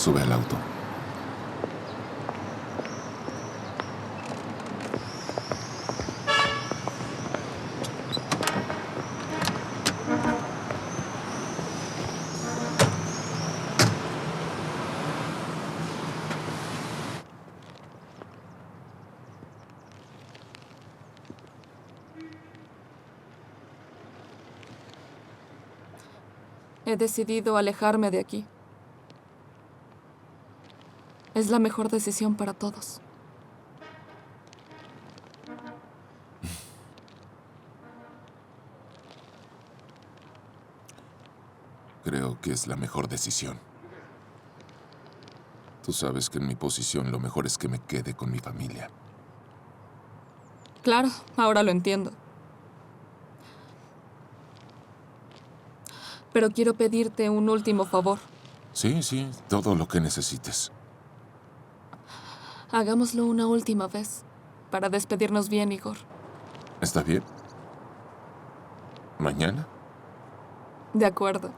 Sube al auto. He decidido alejarme de aquí. Es la mejor decisión para todos. Creo que es la mejor decisión. Tú sabes que en mi posición lo mejor es que me quede con mi familia. Claro, ahora lo entiendo. Pero quiero pedirte un último favor. Sí, todo lo que necesites. Hagámoslo una última vez, para despedirnos bien, Igor. ¿Está bien? ¿Mañana? De acuerdo.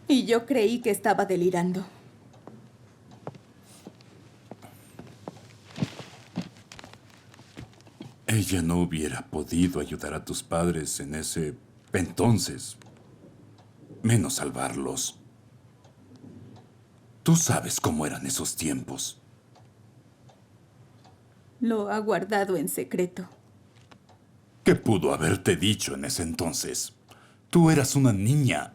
Y yo creí que estaba delirando. Ella no hubiera podido ayudar a tus padres en ese entonces, menos salvarlos. Tú sabes cómo eran esos tiempos. Lo ha guardado en secreto. ¿Qué pudo haberte dicho en ese entonces? Tú eras una niña.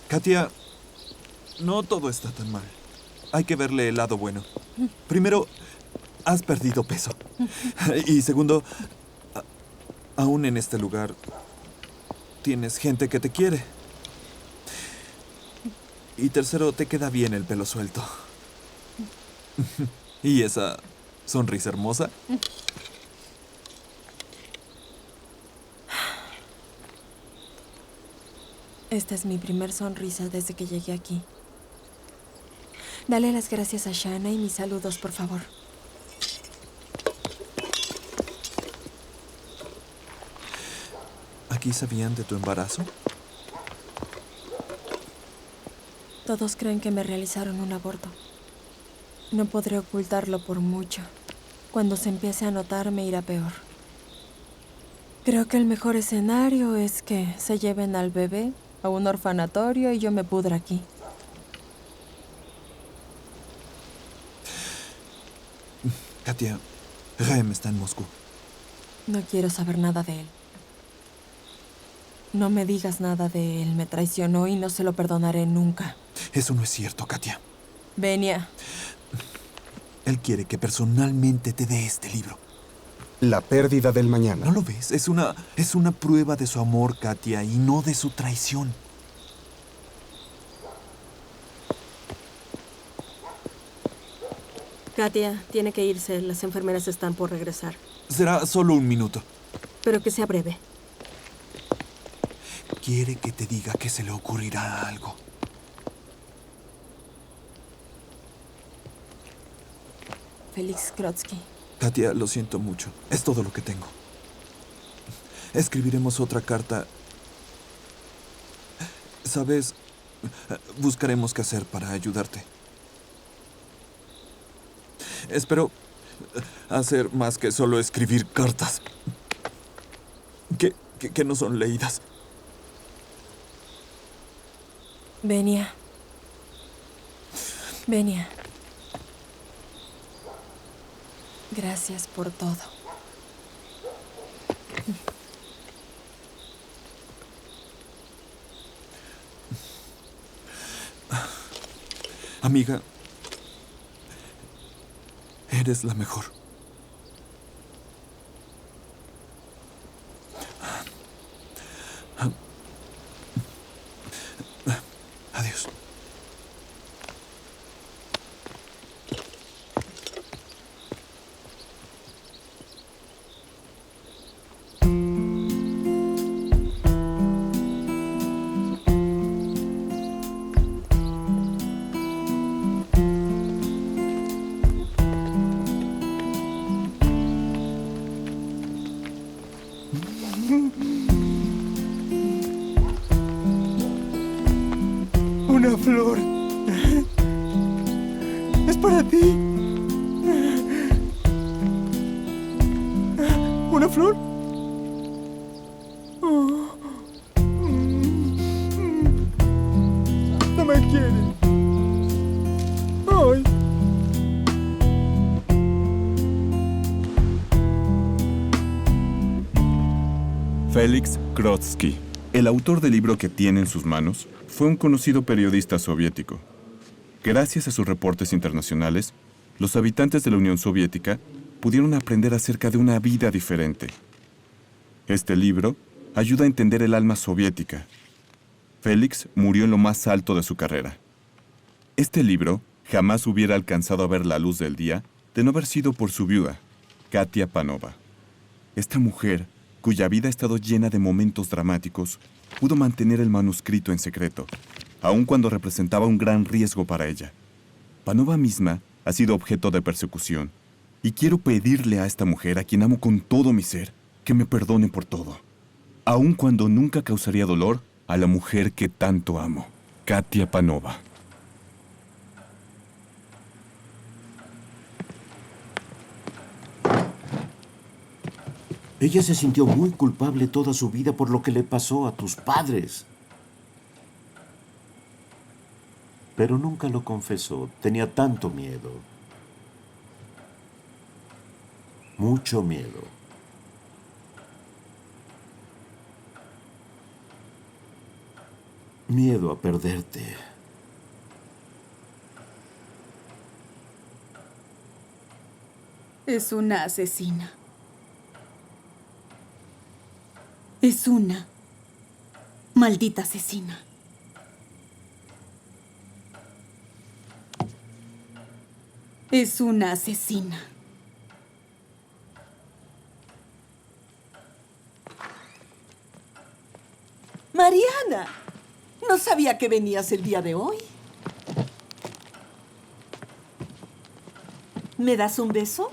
Katia, no todo está tan mal. Hay que verle el lado bueno. Primero, has perdido peso. Y segundo, aún en este lugar tienes gente que te quiere. Y tercero, te queda bien el pelo suelto. Y esa sonrisa hermosa. Esta es mi primer sonrisa desde que llegué aquí. Dale las gracias a Shanna y mis saludos, por favor. ¿Aquí sabían de tu embarazo? Todos creen que me realizaron un aborto. No podré ocultarlo por mucho. Cuando se empiece a notar, me irá peor. Creo que el mejor escenario es que se lleven al bebé a un orfanatorio y yo me pudra aquí. Katia, Rem está en Moscú. No quiero saber nada de él. No me digas nada de él. Me traicionó y no se lo perdonaré nunca. Eso no es cierto, Katia. Venia. Él quiere que personalmente te dé este libro. La pérdida del mañana. ¿No lo ves? Es una prueba de su amor, Katia, y no de su traición. Katia, tiene que irse. Las enfermeras están por regresar. Será solo un minuto. Pero que sea breve. Quiere que te diga que se le ocurrirá algo. Félix Krotsky. Katia, lo siento mucho. Es todo lo que tengo. Escribiremos otra carta. ¿Sabes? Buscaremos qué hacer para ayudarte. Espero hacer más que solo escribir cartas. Que no son leídas. Venia. Venia. Gracias por todo. Amiga, eres la mejor. ¿Una flor? No me quiere. Ay. Félix Krotsky, el autor del libro que tiene en sus manos, fue un conocido periodista soviético. Gracias a sus reportes internacionales, los habitantes de la Unión Soviética pudieron aprender acerca de una vida diferente. Este libro ayuda a entender el alma soviética. Félix murió en lo más alto de su carrera. Este libro jamás hubiera alcanzado a ver la luz del día de no haber sido por su viuda, Katia Panova. Esta mujer, cuya vida ha estado llena de momentos dramáticos, pudo mantener el manuscrito en secreto, aun cuando representaba un gran riesgo para ella. Panova misma ha sido objeto de persecución, y quiero pedirle a esta mujer, a quien amo con todo mi ser, que me perdone por todo, aun cuando nunca causaría dolor a la mujer que tanto amo, Katia Panova. Ella se sintió muy culpable toda su vida por lo que le pasó a tus padres. Pero nunca lo confesó. Tenía tanto miedo. Mucho miedo. Miedo a perderte. Es una asesina. Es una maldita asesina. Es una asesina. Mariana, no sabía que venías el día de hoy. ¿Me das un beso?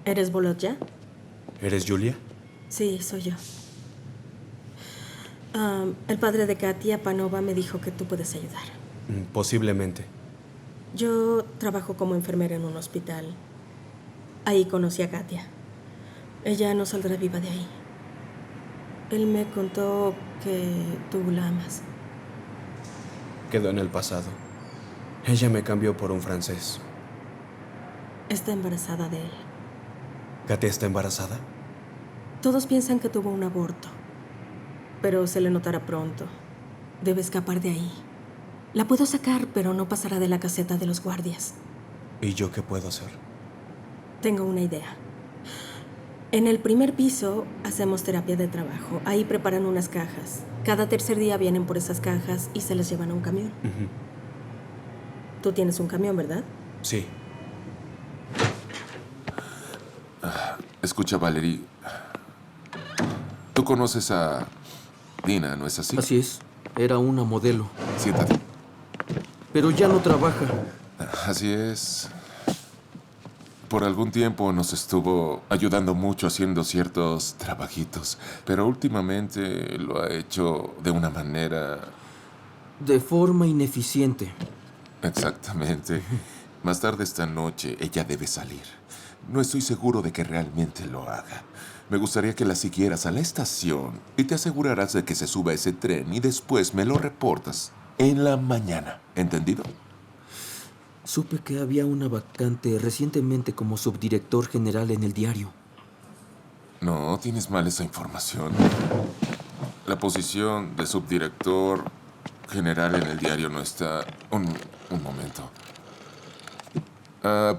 ¿Eres Volodya? ¿Eres Julia? Sí, soy yo. El padre de Katia Panova me dijo que tú puedes ayudar. Posiblemente. Yo trabajo como enfermera en un hospital. Ahí conocí a Katia. Ella no saldrá viva de ahí. Él me contó que tú la amas. Quedó en el pasado. Ella me cambió por un francés. Está embarazada de él. ¿Katia está embarazada? Todos piensan que tuvo un aborto, pero se le notará pronto. Debe escapar de ahí. La puedo sacar, pero no pasará de la caseta de los guardias. ¿Y yo qué puedo hacer? Tengo una idea. En el primer piso hacemos terapia de trabajo. Ahí preparan unas cajas. Cada tercer día vienen por esas cajas y se las llevan a un camión. Tú tienes un camión, ¿verdad? Sí. Escucha, Valerie. Tú conoces a Dina, ¿no es así? Así es. Era una modelo. Siéntate. Pero ya no trabaja. Así es. Por algún tiempo nos estuvo ayudando mucho haciendo ciertos trabajitos, pero últimamente lo ha hecho de una manera... De forma ineficiente. Exactamente. Más tarde esta noche ella debe salir. No estoy seguro de que realmente lo haga. Me gustaría que la siguieras a la estación y te asegurarás de que se suba a ese tren y después me lo reportas en la mañana. ¿Entendido? Supe que había una vacante recientemente como subdirector general en el diario. No, tienes mal esa información. La posición de subdirector general en el diario no está... Un momento.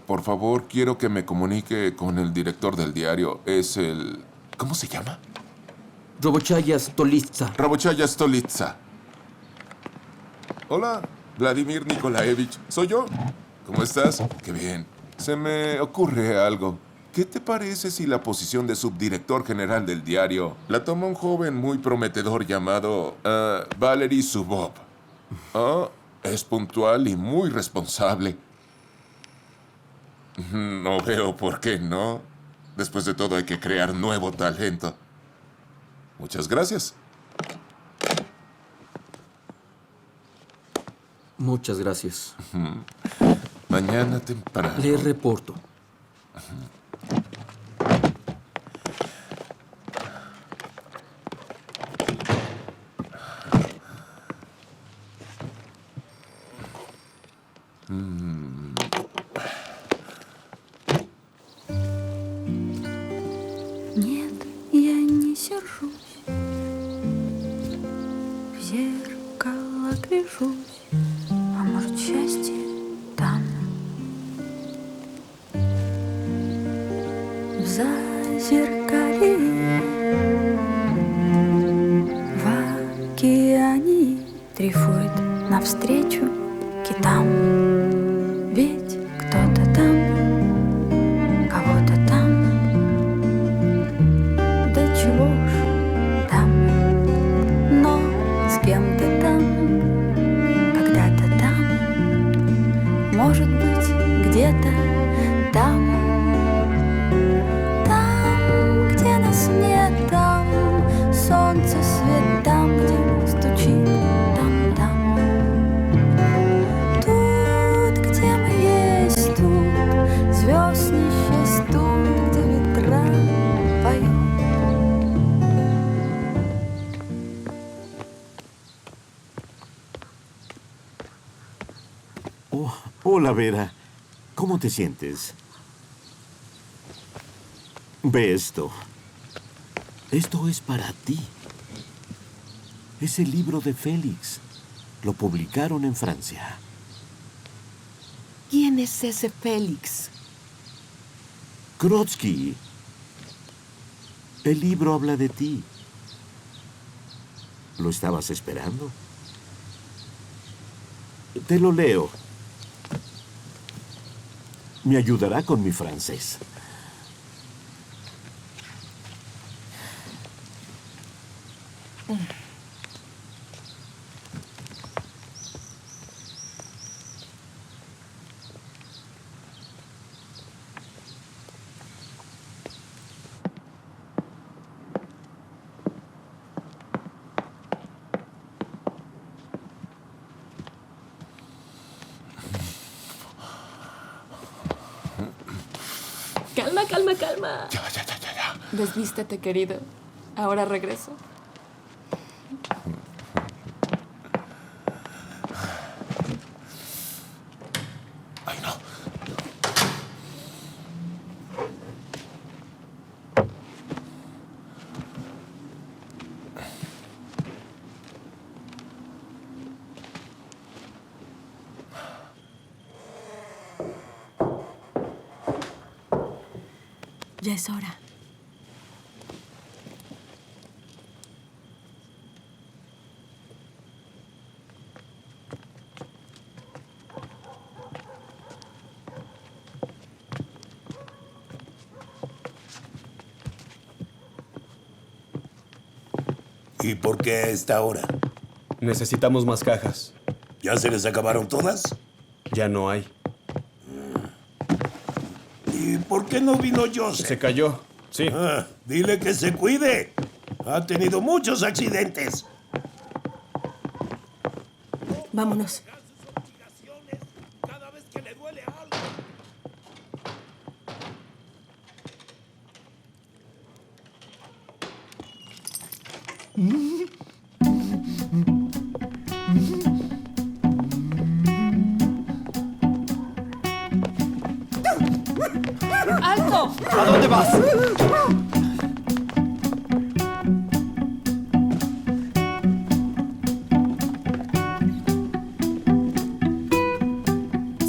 Por favor, quiero que me comunique con el director del diario. Es el... ¿Cómo se llama? Robochaya Stolitsa. Robochaya Stolitsa. Hola, Vladimir Nikolaevich. ¿Soy yo? ¿Cómo estás? Qué bien. Se me ocurre algo. ¿Qué te parece si la posición de subdirector general del diario la toma un joven muy prometedor llamado Valery Zubov? Es puntual y muy responsable. No veo por qué no. Después de todo hay que crear nuevo talento. Muchas gracias. Muchas gracias. Mañana temprano. Le reporto. Нет, я не сержусь, в зеркало гляжусь, а может счастье там, в зазеркалье, в океане дрейфует навстречу китам. Ведь кто-то там, кого-то там, да чего ж там, но с кем-то там, когда-то там, может быть, где-то там, там, где нас нет, там, солнце свет, там, где стучит, там, там. Тут, где мы есть, тут звезд не счесть, тут, где ветра поют. Oh, hola, Vera. ¿Cómo te sientes? Ve esto. Esto es para ti. Es el libro de Félix. Lo publicaron en Francia. ¿Quién es ese Félix? Grodzki. El libro habla de ti. ¿Lo estabas esperando? Te lo leo. Me ayudará con mi francés. Calma, calma, calma. Ya. Desvístete, querido. Ahora regreso. Ay, no. Ya es hora. ¿Y por qué a esta hora? Necesitamos más cajas. ¿Ya se les acabaron todas? Ya no hay. ¿Y por qué no vino Joseph? Se cayó, sí. Dile que se cuide. Ha tenido muchos accidentes. Vámonos. ¡Alto! ¿A dónde vas?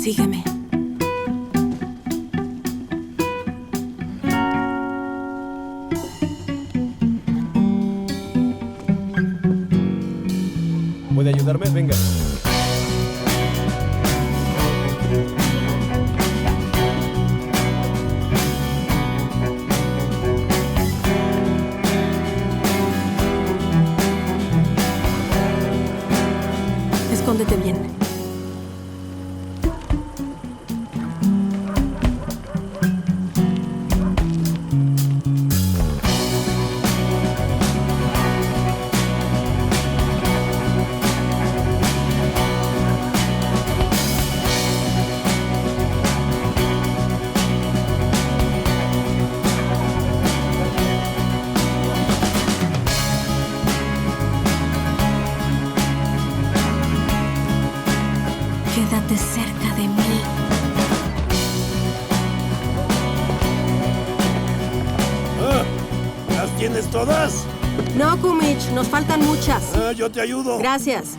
Sígueme. ¿Puede ayudarme? Venga. Escóndete bien. Quédate cerca de mí. ¿Las tienes todas? No, Kumich, nos faltan muchas. Yo te ayudo. Gracias.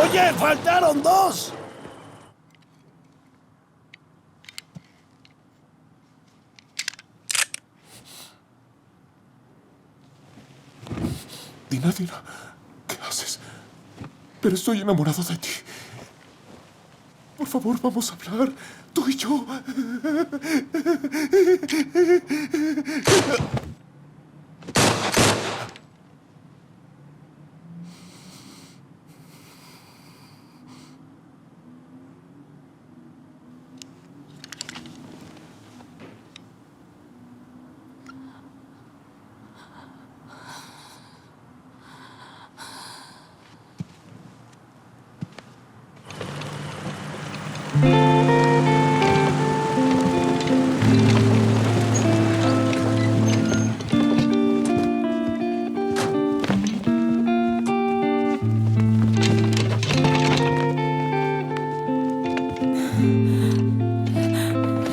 ¡Oye, faltaron 2! Dina, ¿qué haces? Pero estoy enamorado de ti. Por favor, vamos a hablar, tú y yo.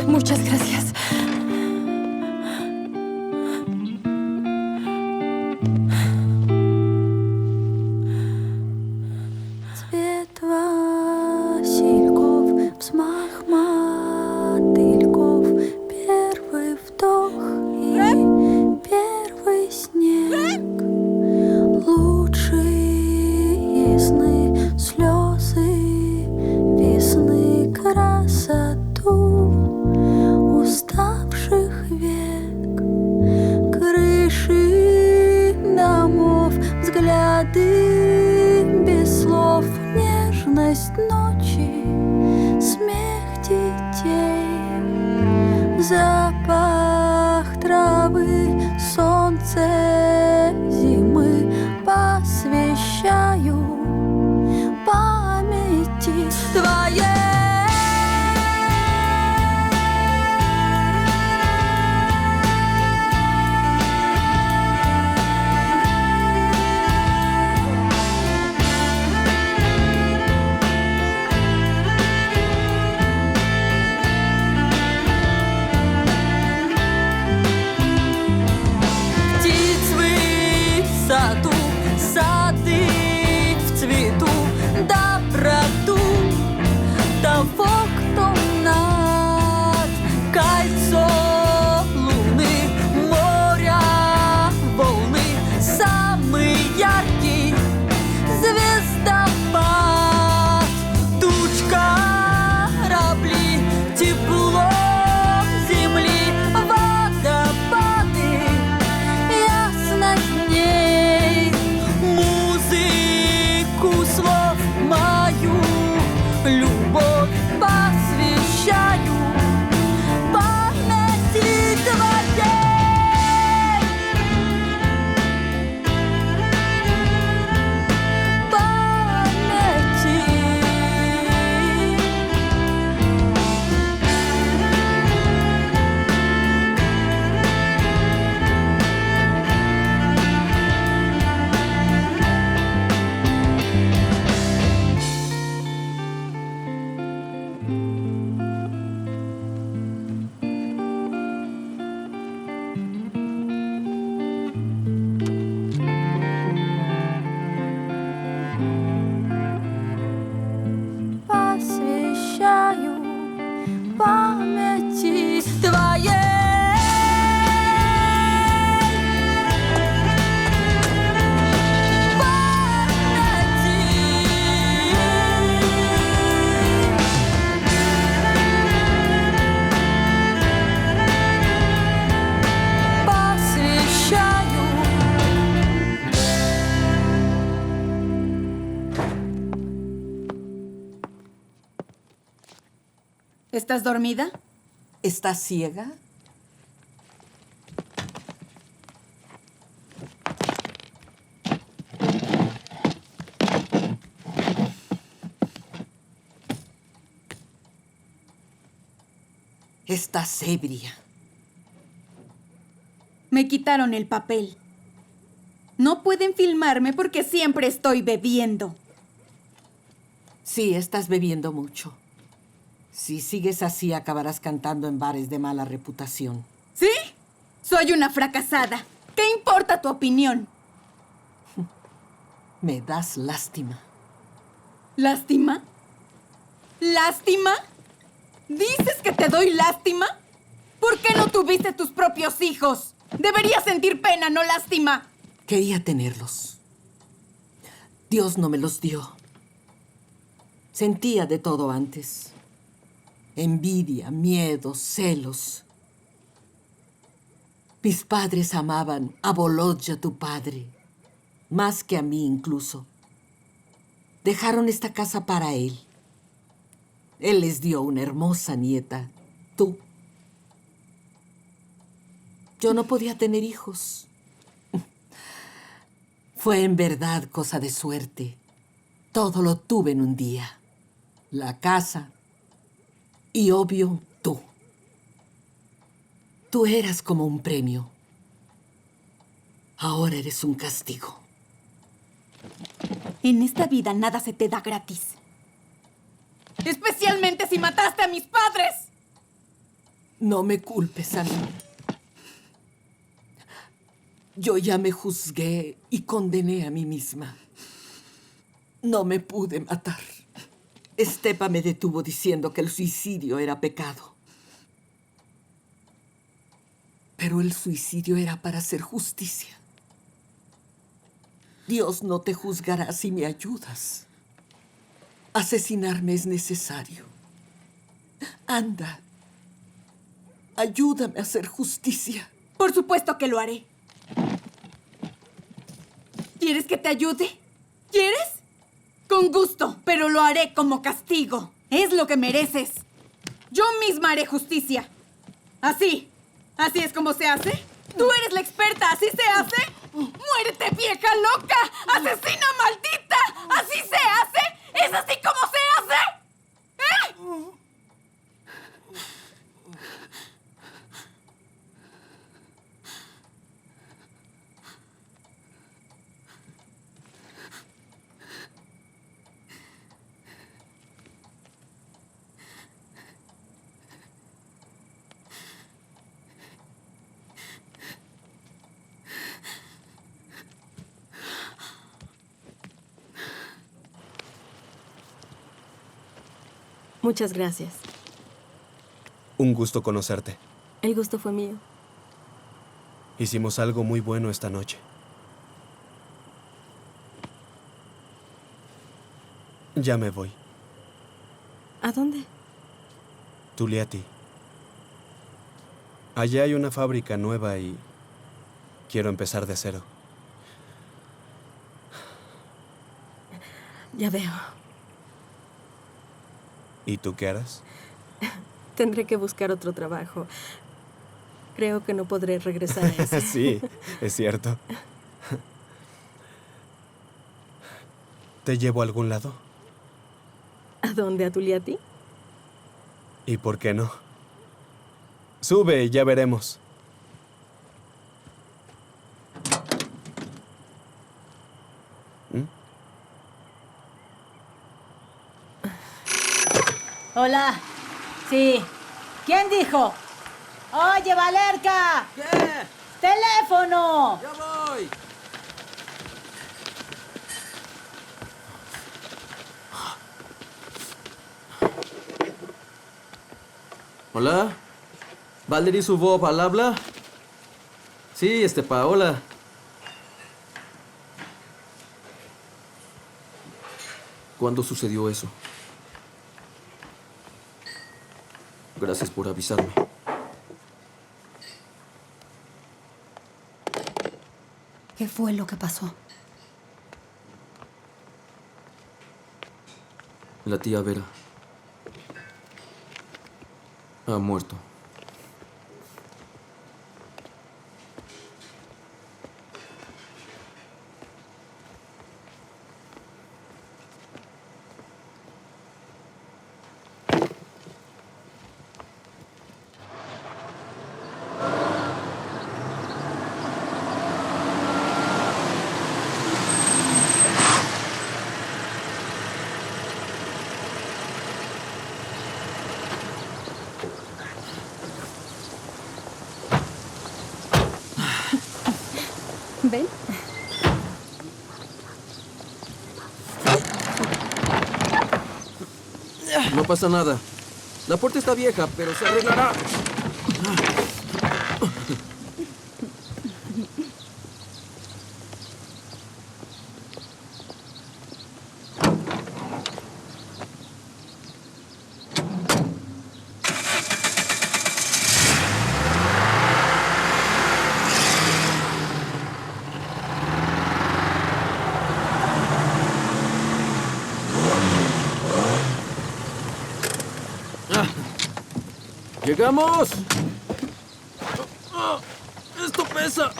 Muchas gracias. Цвет васильков, взмах мотыльков, первый вдох и первый снег, лучшие сны, слезы весны, красоту уставших век, крыши домов, взгляды без слов, нежность ночи, смех детей, запах травы, солнце зимы посвящаю памяти твоей. Птиц в саду, сады в цвету, доброту того, кто над кольцо луны, моря, волны, самый яркий звездопад, туч корабли, тепло земли, водопады, ясность дней, музыку слов, мою любовь посвящаю памяти твоей. Посвящаю памяти твоей. ¿Estás dormida? ¿Estás ciega? Estás ebria. Me quitaron el papel. No pueden filmarme porque siempre estoy bebiendo. Sí, estás bebiendo mucho. Si sigues así, acabarás cantando en bares de mala reputación. ¿Sí? Soy una fracasada. ¿Qué importa tu opinión? Me das lástima. ¿Lástima? ¿Lástima? ¿Dices que te doy lástima? ¿Por qué no tuviste tus propios hijos? Deberías sentir pena, no lástima. Quería tenerlos. Dios no me los dio. Sentía de todo antes. Envidia, miedo, celos. Mis padres amaban a Volodya, tu padre, más que a mí incluso. Dejaron esta casa para él. Él les dio una hermosa nieta, tú. Yo no podía tener hijos. Fue en verdad cosa de suerte. Todo lo tuve en un día. La casa y, obvio, tú. Tú eras como un premio. Ahora eres un castigo. En esta vida nada se te da gratis. Especialmente si mataste a mis padres. No me culpes a mí. Yo ya me juzgué y condené a mí misma. No me pude matar. Estepa me detuvo diciendo que el suicidio era pecado. Pero el suicidio era para hacer justicia. Dios no te juzgará si me ayudas. Asesinarme es necesario. Anda. Ayúdame a hacer justicia. Por supuesto que lo haré. ¿Quieres que te ayude? ¿Quieres? Con gusto, pero lo haré como castigo. Es lo que mereces. Yo misma haré justicia. Así. ¿Así es como se hace? Tú eres la experta. ¿Así se hace? ¡Muérete, vieja loca! ¡Asesina maldita! ¿Así se hace? ¿Es así como se hace? ¿Eh? Muchas gracias. Un gusto conocerte. El gusto fue mío. Hicimos algo muy bueno esta noche. Ya me voy. ¿A dónde? Tuliati. Allá hay una fábrica nueva y quiero empezar de cero. Ya veo. ¿Y tú qué harás? Tendré que buscar otro trabajo. Creo que no podré regresar a ese. Sí, es cierto. ¿Te llevo a algún lado? ¿A dónde? ¿A Tuliati? ¿Y por qué no? Sube y ya veremos. Hola. Sí. ¿Quién dijo? Oye, Valerka. ¿Qué? ¡Teléfono! ¡Ya voy! Hola. ¿Valery Subov al habla? Sí, Paola. ¿Cuándo sucedió eso? Gracias por avisarme. ¿Qué fue lo que pasó? La tía Vera. Ha muerto. ¿Ven? No pasa nada. La puerta está vieja, pero se arreglará. ¡Llegamos! ¡Esto pesa!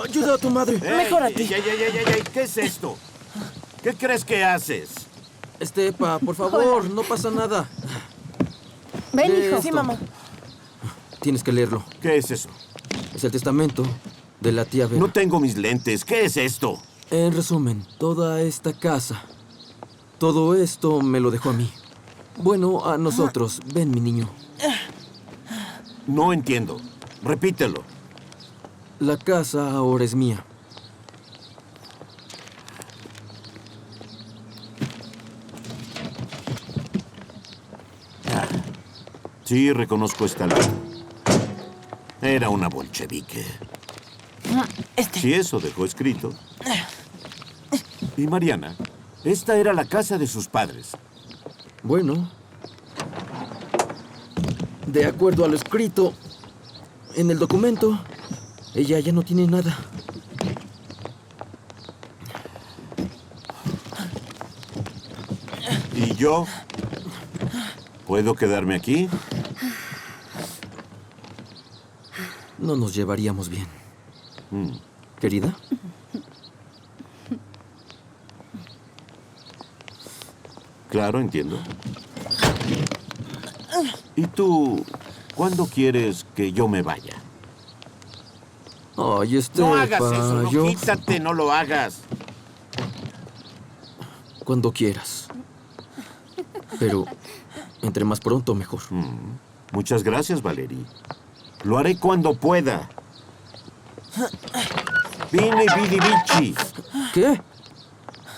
¡Ayuda a tu madre! Mejor a ti. ¿Qué es esto? ¿Qué crees que haces? Estepa, por favor, no pasa nada. Ven, Lee hijo. esto. Sí, mamá. Tienes que leerlo. ¿Qué es eso? Es el testamento de la tía Vera. No tengo mis lentes. ¿Qué es esto? En resumen, toda esta casa, todo esto me lo dejó a mí. Bueno, a nosotros. Ven, mi niño. No entiendo. Repítelo. La casa ahora es mía. Sí, reconozco esta letra. Era una bolchevique. Sí, eso dejó escrito. Y Mariana, esta era la casa de sus padres. Bueno, de acuerdo a lo escrito en el documento, ella ya no tiene nada. ¿Y yo? ¿Puedo quedarme aquí? No nos llevaríamos bien. ¿Querida? Claro, entiendo. ¿Y tú, cuándo quieres que yo me vaya? Ay, Estepa, No hagas eso, no, quítate, no lo hagas. Cuando quieras. Pero entre más pronto, mejor. Muchas gracias, Valerie. Lo haré cuando pueda. Vine, vidi, vici. ¿Qué?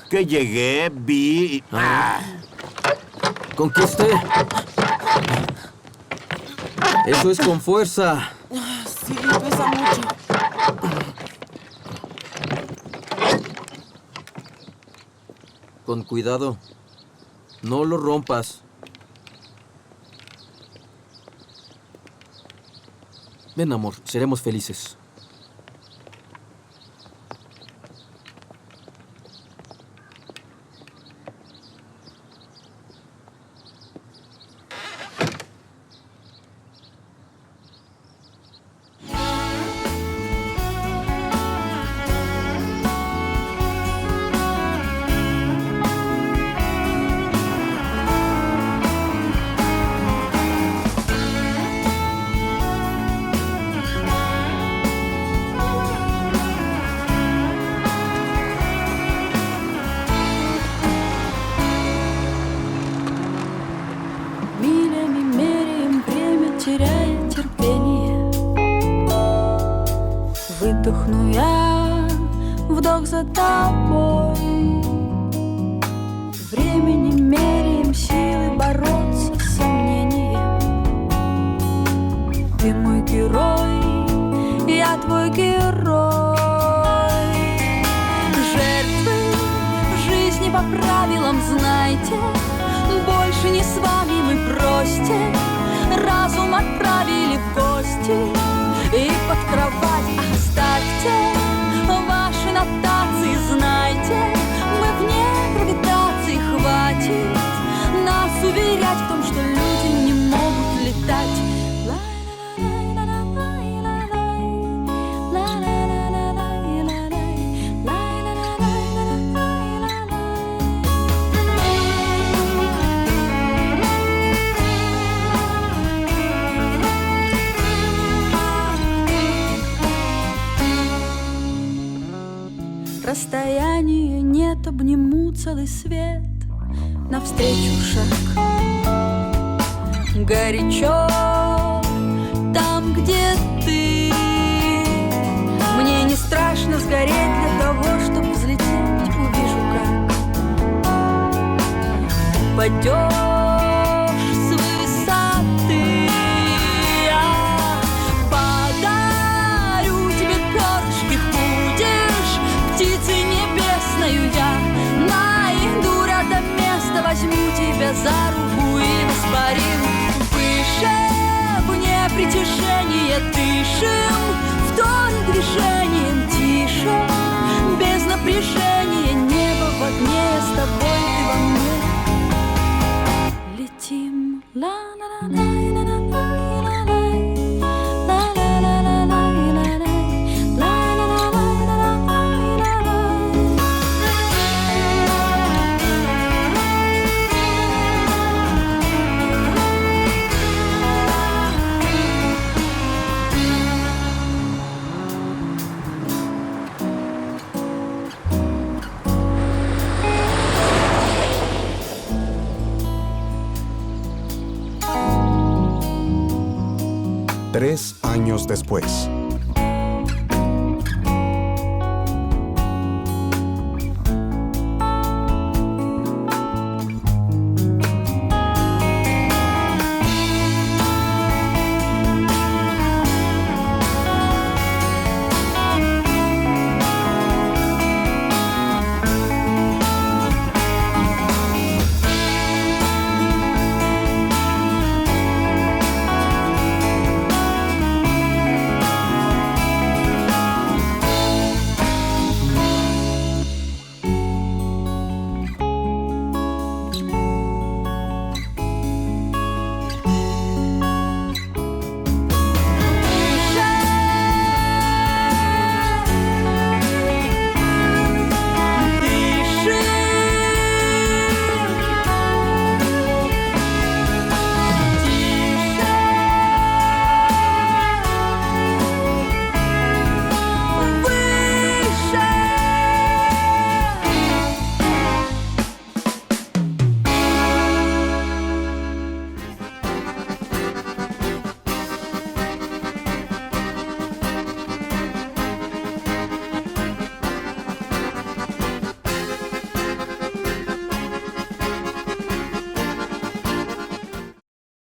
Que llegué, vi... Conquisté. Eso es con fuerza. Sí, pesa mucho. Con cuidado. No lo rompas. Ven, amor, seremos felices. теряя терпение. Выдохну я, вдох за тобой. Времени меряем силы бороться с сомнением. Ты мой герой, я твой герой. Жертвы жизни по правилам знайте. Больше не с вами мы прости. Разум отправили в гости. И под кровать оставьте ваши нотации, знайте, мы вне гравитации, хватит нас уверять в том, что люди не могут летать. целый свет навстречу шаг. Горячо там, где ты. Мне не страшно сгореть для того, чтобы взлететь. Увижу, как падешь с высоты. Я подарю тебе перышки, будешь птицей небесною. Я найду рядом место, возьму тебя за руку и воспарим выше, вне притяжения. Дышим вдоль движением тише, без напряжения. Небо в огне, я с тобой, ты во мне. Летим, ла-ла-ла-лай, ла-ла-лай, ла-лай, ла-ла-ла-ла-лай, ла-лай, ла-ла-ла-лай, ла-лай. Tres años después.